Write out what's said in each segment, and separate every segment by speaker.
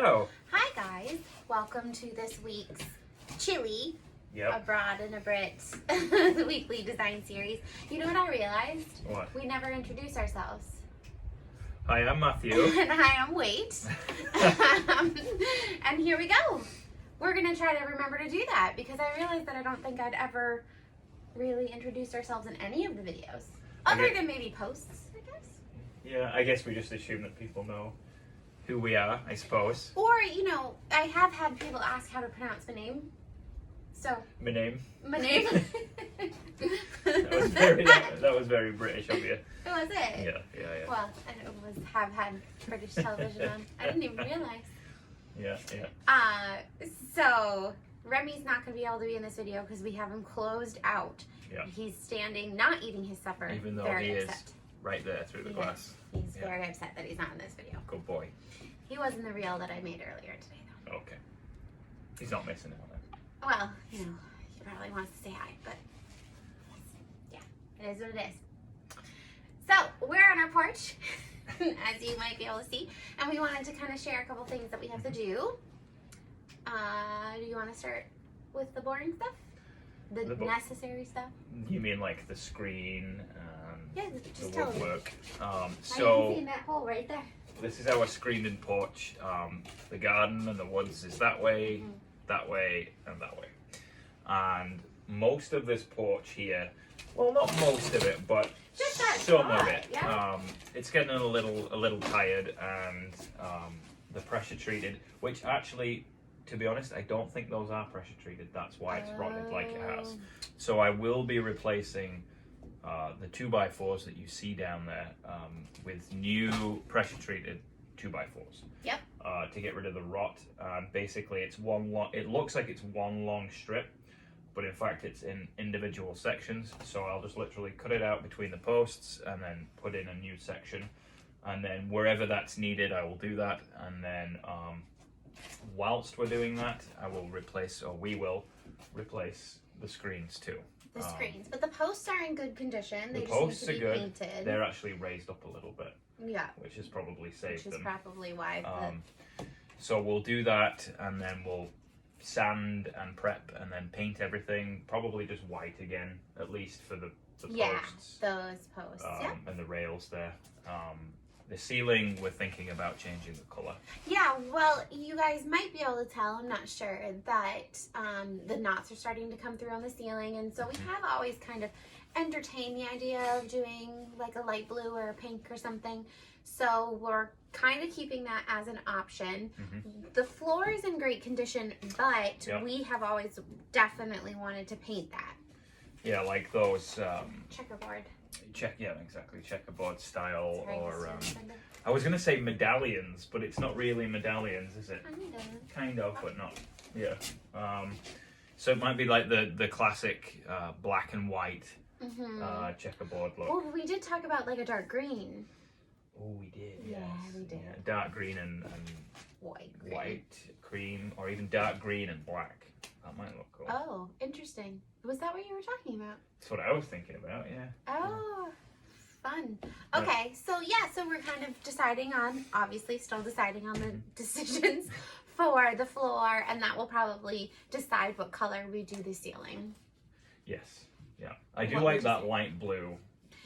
Speaker 1: Hello.
Speaker 2: Hi guys, welcome to this week's Chili
Speaker 1: Yep.
Speaker 2: Abroad and a Brit weekly design series. You know what I realized?
Speaker 1: What?
Speaker 2: We never introduce ourselves.
Speaker 1: Hi, I'm Matthew.
Speaker 2: And hi, I'm Wait. And here we go. We're gonna try to remember to do that because I realized that I don't think I'd ever really introduced ourselves in any of the videos. Other than maybe posts, I guess.
Speaker 1: Yeah, I guess we just assume that people know who we are, I suppose.
Speaker 2: Or, you know, I have had people ask how to pronounce my name. So.
Speaker 1: My name.
Speaker 2: My name?
Speaker 1: that was very British of you.
Speaker 2: Was it?
Speaker 1: Yeah.
Speaker 2: Well, I have had British television on. I didn't even realize.
Speaker 1: Yeah.
Speaker 2: So, Remy's not going to be able to be in this video because we have him closed out.
Speaker 1: Yeah.
Speaker 2: He's standing, not eating his supper.
Speaker 1: Even though
Speaker 2: very
Speaker 1: he
Speaker 2: upset.
Speaker 1: is right there through the glass.
Speaker 2: He's very upset that he's not in this video.
Speaker 1: Good boy.
Speaker 2: He was in the reel that I made earlier today, though.
Speaker 1: Okay. He's not missing out then.
Speaker 2: Well, you know, he probably wants to say hi, but yeah, it is what it is. So, we're on our porch, as you might be able to see, and we wanted to kind of share a couple things that we have to do. Do you want to start with the boring stuff? The necessary stuff?
Speaker 1: You mean like the screen and
Speaker 2: Yeah, just
Speaker 1: the
Speaker 2: tell me.
Speaker 1: woodwork?
Speaker 2: I
Speaker 1: So
Speaker 2: can see that hole right there.
Speaker 1: this is our screened in porch. The garden and the woods is that way, that way, and that way. And most of this porch here, well, not most of it, but
Speaker 2: Just that
Speaker 1: some of
Speaker 2: spot,
Speaker 1: it.
Speaker 2: yeah.
Speaker 1: It's getting a little tired, and the pressure treated, which actually, to be honest, I don't think those are pressure treated. That's why it's rotted like it has. So I will be replacing the 2x4s that you see down there with new pressure treated 2x4s.
Speaker 2: Yep.
Speaker 1: To get rid of the rot. Basically, it's it looks like it's one long strip, but in fact it's in individual sections. So I'll just literally cut it out between the posts and then put in a new section. And then wherever that's needed, I will do that. And then whilst we're doing that, we will replace the screens too.
Speaker 2: The screens, but the posts are in good condition. They
Speaker 1: The
Speaker 2: just
Speaker 1: posts
Speaker 2: need to
Speaker 1: are
Speaker 2: be
Speaker 1: good.
Speaker 2: painted.
Speaker 1: They're actually raised up a little bit.
Speaker 2: Yeah.
Speaker 1: Which has probably saved them.
Speaker 2: Which is probably why.
Speaker 1: So we'll do that, and then we'll sand and prep, and then paint everything. Probably just white again, at least for the posts.
Speaker 2: Those posts.
Speaker 1: And the rails there. The ceiling, we're thinking about changing the color.
Speaker 2: Yeah, well, you guys might be able to tell, I'm not sure, that the knots are starting to come through on the ceiling, and so we have always kind of entertained the idea of doing like a light blue or a pink or something. So we're kind of keeping that as an option. The floor is in great condition, but we have always definitely wanted to paint that.
Speaker 1: Yeah, like those
Speaker 2: Checkerboard.
Speaker 1: exactly. Checkerboard style, or I was gonna say medallions, but it's not really medallions, is it? Kind of, but not. Yeah. So it might be like the classic black and white checkerboard look.
Speaker 2: Oh, we did talk about like a dark green.
Speaker 1: Oh, we did.
Speaker 2: Yeah,
Speaker 1: yes.
Speaker 2: we did.
Speaker 1: Yeah, dark green and white cream, or even dark green and black. That might look cool.
Speaker 2: Oh, interesting. Was that what you were talking about?
Speaker 1: That's what I was thinking about. Yeah.
Speaker 2: Oh, fun. Okay, so we're kind of deciding on, obviously still deciding on the decisions for the floor, and that will probably decide what color we do the ceiling.
Speaker 1: Yes. Yeah. I do like that light blue,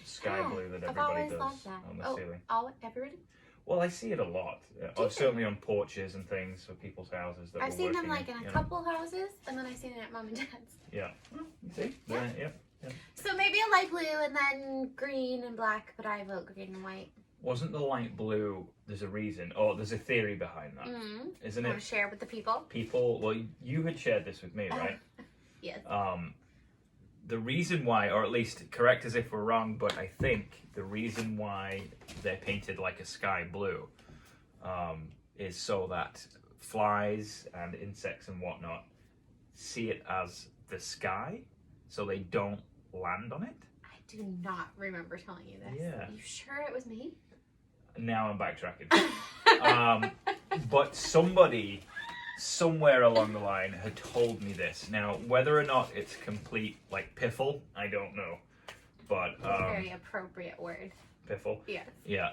Speaker 1: sky blue that everybody does on the ceiling.
Speaker 2: Everybody?
Speaker 1: Well, I see it a lot. Certainly on porches and things for people's houses.
Speaker 2: I've seen them like in a couple houses, and then I've seen it at mom and dad's.
Speaker 1: Yeah. Well, you see? Yeah.
Speaker 2: So maybe a light blue and then green and black, but I vote green and white.
Speaker 1: Wasn't the light blue, there's a reason, or there's a theory behind that, isn't it?
Speaker 2: Want to share with the people?
Speaker 1: Well, you had shared this with me, right?
Speaker 2: Yes.
Speaker 1: The reason why, or at least correct us if we're wrong, but I think the reason why they're painted like a sky blue is so that flies and insects and whatnot see it as the sky, so they don't land on it.
Speaker 2: I do not remember telling you this.
Speaker 1: Yeah.
Speaker 2: Are you sure it was me?
Speaker 1: Now I'm backtracking. But somebody somewhere along the line had told me this. Now, whether or not it's complete, like, piffle, I don't know. But
Speaker 2: very appropriate word.
Speaker 1: Piffle.
Speaker 2: Yes.
Speaker 1: Yeah.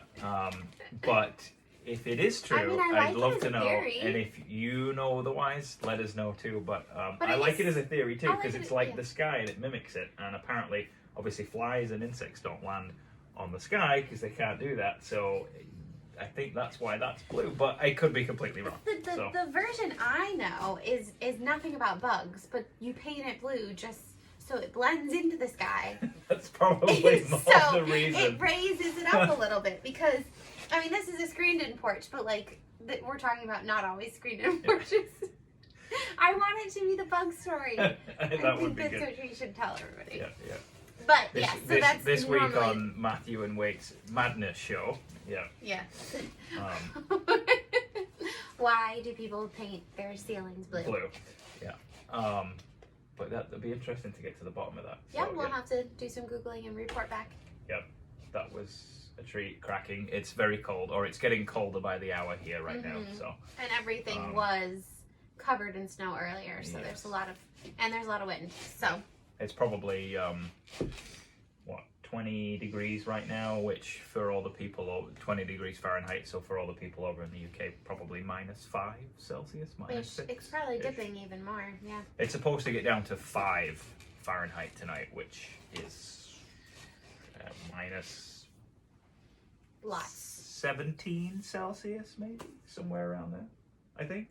Speaker 1: But if it is true,
Speaker 2: I mean, I
Speaker 1: I'd
Speaker 2: like it
Speaker 1: love
Speaker 2: as
Speaker 1: to
Speaker 2: a
Speaker 1: know.
Speaker 2: theory.
Speaker 1: And if you know otherwise, let us know too. But
Speaker 2: But
Speaker 1: I
Speaker 2: it
Speaker 1: like
Speaker 2: is-
Speaker 1: it as a theory too,
Speaker 2: I like
Speaker 1: because
Speaker 2: it-
Speaker 1: it's like
Speaker 2: yeah.
Speaker 1: the sky and it mimics it. And apparently, obviously, flies and insects don't land on the sky because they can't do that. So I think that's why that's blue. But I could be completely wrong.
Speaker 2: The version I know is nothing about bugs, but you paint it blue just so it blends into the sky.
Speaker 1: That's probably more
Speaker 2: So
Speaker 1: the reason.
Speaker 2: it raises it up a little bit because, I mean, this is a screened-in porch, but like we're talking about not always screened-in porches. I want it to be the bug story. I
Speaker 1: That would
Speaker 2: think
Speaker 1: be
Speaker 2: that's
Speaker 1: good.
Speaker 2: what we should tell everybody.
Speaker 1: Yeah.
Speaker 2: But
Speaker 1: This,
Speaker 2: yeah, so
Speaker 1: this,
Speaker 2: that's
Speaker 1: this week
Speaker 2: normally,
Speaker 1: on Matthew and Wake's Madness show. Yeah.
Speaker 2: yeah.
Speaker 1: Um,
Speaker 2: Why do people paint their ceilings blue?
Speaker 1: blue. Yeah. But that'll be interesting to get to the bottom of that.
Speaker 2: Yeah,
Speaker 1: So,
Speaker 2: we'll have to do some Googling and report back.
Speaker 1: That was a treat cracking. It's very cold, or it's getting colder by the hour here right now.
Speaker 2: Mhm.
Speaker 1: So
Speaker 2: And everything was covered in snow earlier, so there's
Speaker 1: Yes.
Speaker 2: a lot of wind. So
Speaker 1: it's probably 20 degrees right now, which for all the people over 20 degrees Fahrenheit. So for all the people over in the UK, probably -5 Celsius, -6.
Speaker 2: it's probably
Speaker 1: -ish.
Speaker 2: dipping even more. Yeah.
Speaker 1: It's supposed to get down to 5 Fahrenheit tonight, which is minus
Speaker 2: Lots.
Speaker 1: 17 Celsius, maybe somewhere around there. I think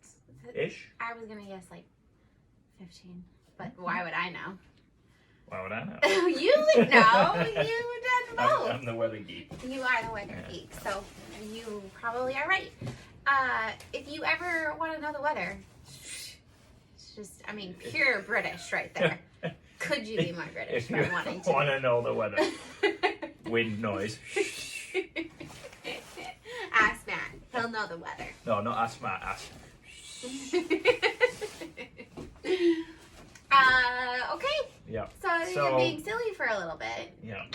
Speaker 1: ish.
Speaker 2: I was gonna guess like 15, but why would I know?
Speaker 1: Why would I know?
Speaker 2: You would know. You done both.
Speaker 1: I'm the weather geek.
Speaker 2: You are the weather
Speaker 1: Yeah.
Speaker 2: geek, so you probably are right. If you ever want to know the weather, it's just, I mean, pure British right there. Could you be more British
Speaker 1: If you
Speaker 2: by wanting to?
Speaker 1: want to know the weather, wind noise.
Speaker 2: Ask Matt. He'll know the weather.
Speaker 1: No, not ask Matt. Ask.
Speaker 2: Okay.
Speaker 1: Yeah.
Speaker 2: So, you're being silly for a little bit.
Speaker 1: Yeah.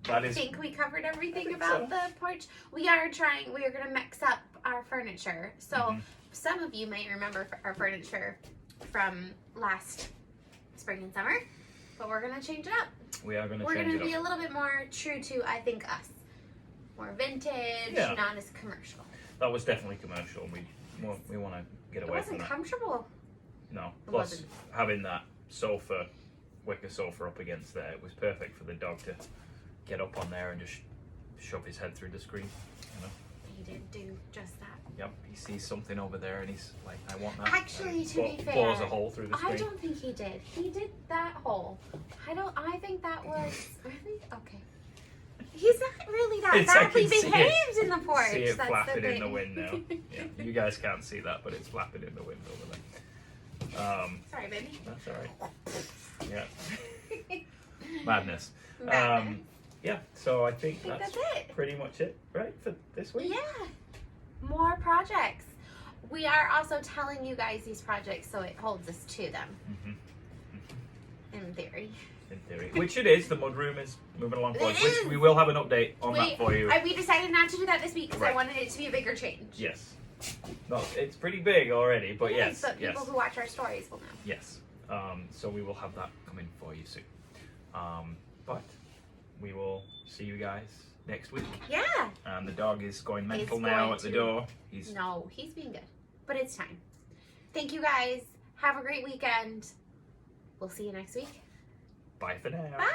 Speaker 2: I think we covered everything
Speaker 1: think
Speaker 2: about
Speaker 1: so.
Speaker 2: the porch. We are going to mix up our furniture. So
Speaker 1: Mhm.
Speaker 2: some of you might remember our furniture from last spring and summer, but we're going to change it up.
Speaker 1: We are going to
Speaker 2: We're
Speaker 1: change
Speaker 2: going
Speaker 1: it
Speaker 2: to be
Speaker 1: up.
Speaker 2: a little bit more true to, I think, us. More vintage,
Speaker 1: Yeah.
Speaker 2: not as commercial.
Speaker 1: That was definitely commercial. We want to get
Speaker 2: It
Speaker 1: away from
Speaker 2: wasn't
Speaker 1: that.
Speaker 2: comfortable.
Speaker 1: No.
Speaker 2: It
Speaker 1: Plus,
Speaker 2: wasn't.
Speaker 1: having that wicker sofa up against there, it was perfect for the dog to get up on there and just shove his head through the screen. You know.
Speaker 2: He did do just that.
Speaker 1: Yep. He sees something over there and he's like, "I want that."
Speaker 2: Actually,
Speaker 1: And
Speaker 2: to be fair,
Speaker 1: blows a hole through the
Speaker 2: I
Speaker 1: screen.
Speaker 2: don't think he did. He did that hole. I think that was really okay. He's not really that
Speaker 1: It's- I
Speaker 2: badly
Speaker 1: can see it.
Speaker 2: behaved in the porch.
Speaker 1: See it
Speaker 2: That's
Speaker 1: flapping
Speaker 2: the
Speaker 1: in the
Speaker 2: thing.
Speaker 1: wind now. Yeah, you guys can't see that, but it's flapping in the wind over there.
Speaker 2: Sorry, baby.
Speaker 1: That's all right. Yeah, madness.
Speaker 2: Madness.
Speaker 1: Yeah, so I think
Speaker 2: I think
Speaker 1: that's
Speaker 2: that's it.
Speaker 1: pretty much it, right, for this week?
Speaker 2: Yeah. More projects. We are also telling you guys these projects so it holds us to them, in theory.
Speaker 1: In theory, which it is. The mudroom is moving along forward,
Speaker 2: It
Speaker 1: which
Speaker 2: is.
Speaker 1: we will have an update on that for you.
Speaker 2: We decided not to do that this week because I
Speaker 1: Right.
Speaker 2: wanted it to be a bigger change.
Speaker 1: Yes. No, it's pretty big already, but
Speaker 2: It
Speaker 1: yes,
Speaker 2: is, but
Speaker 1: yes,
Speaker 2: people who watch our stories will know.
Speaker 1: yes. So we will have that coming for you soon. But we will see you guys next week.
Speaker 2: Yeah.
Speaker 1: And the dog is going mental
Speaker 2: It's
Speaker 1: now
Speaker 2: going
Speaker 1: at the
Speaker 2: to.
Speaker 1: door. He's
Speaker 2: No, he's being good. But it's time. Thank you guys. Have a great weekend. We'll see you next week.
Speaker 1: bye for now.
Speaker 2: Bye.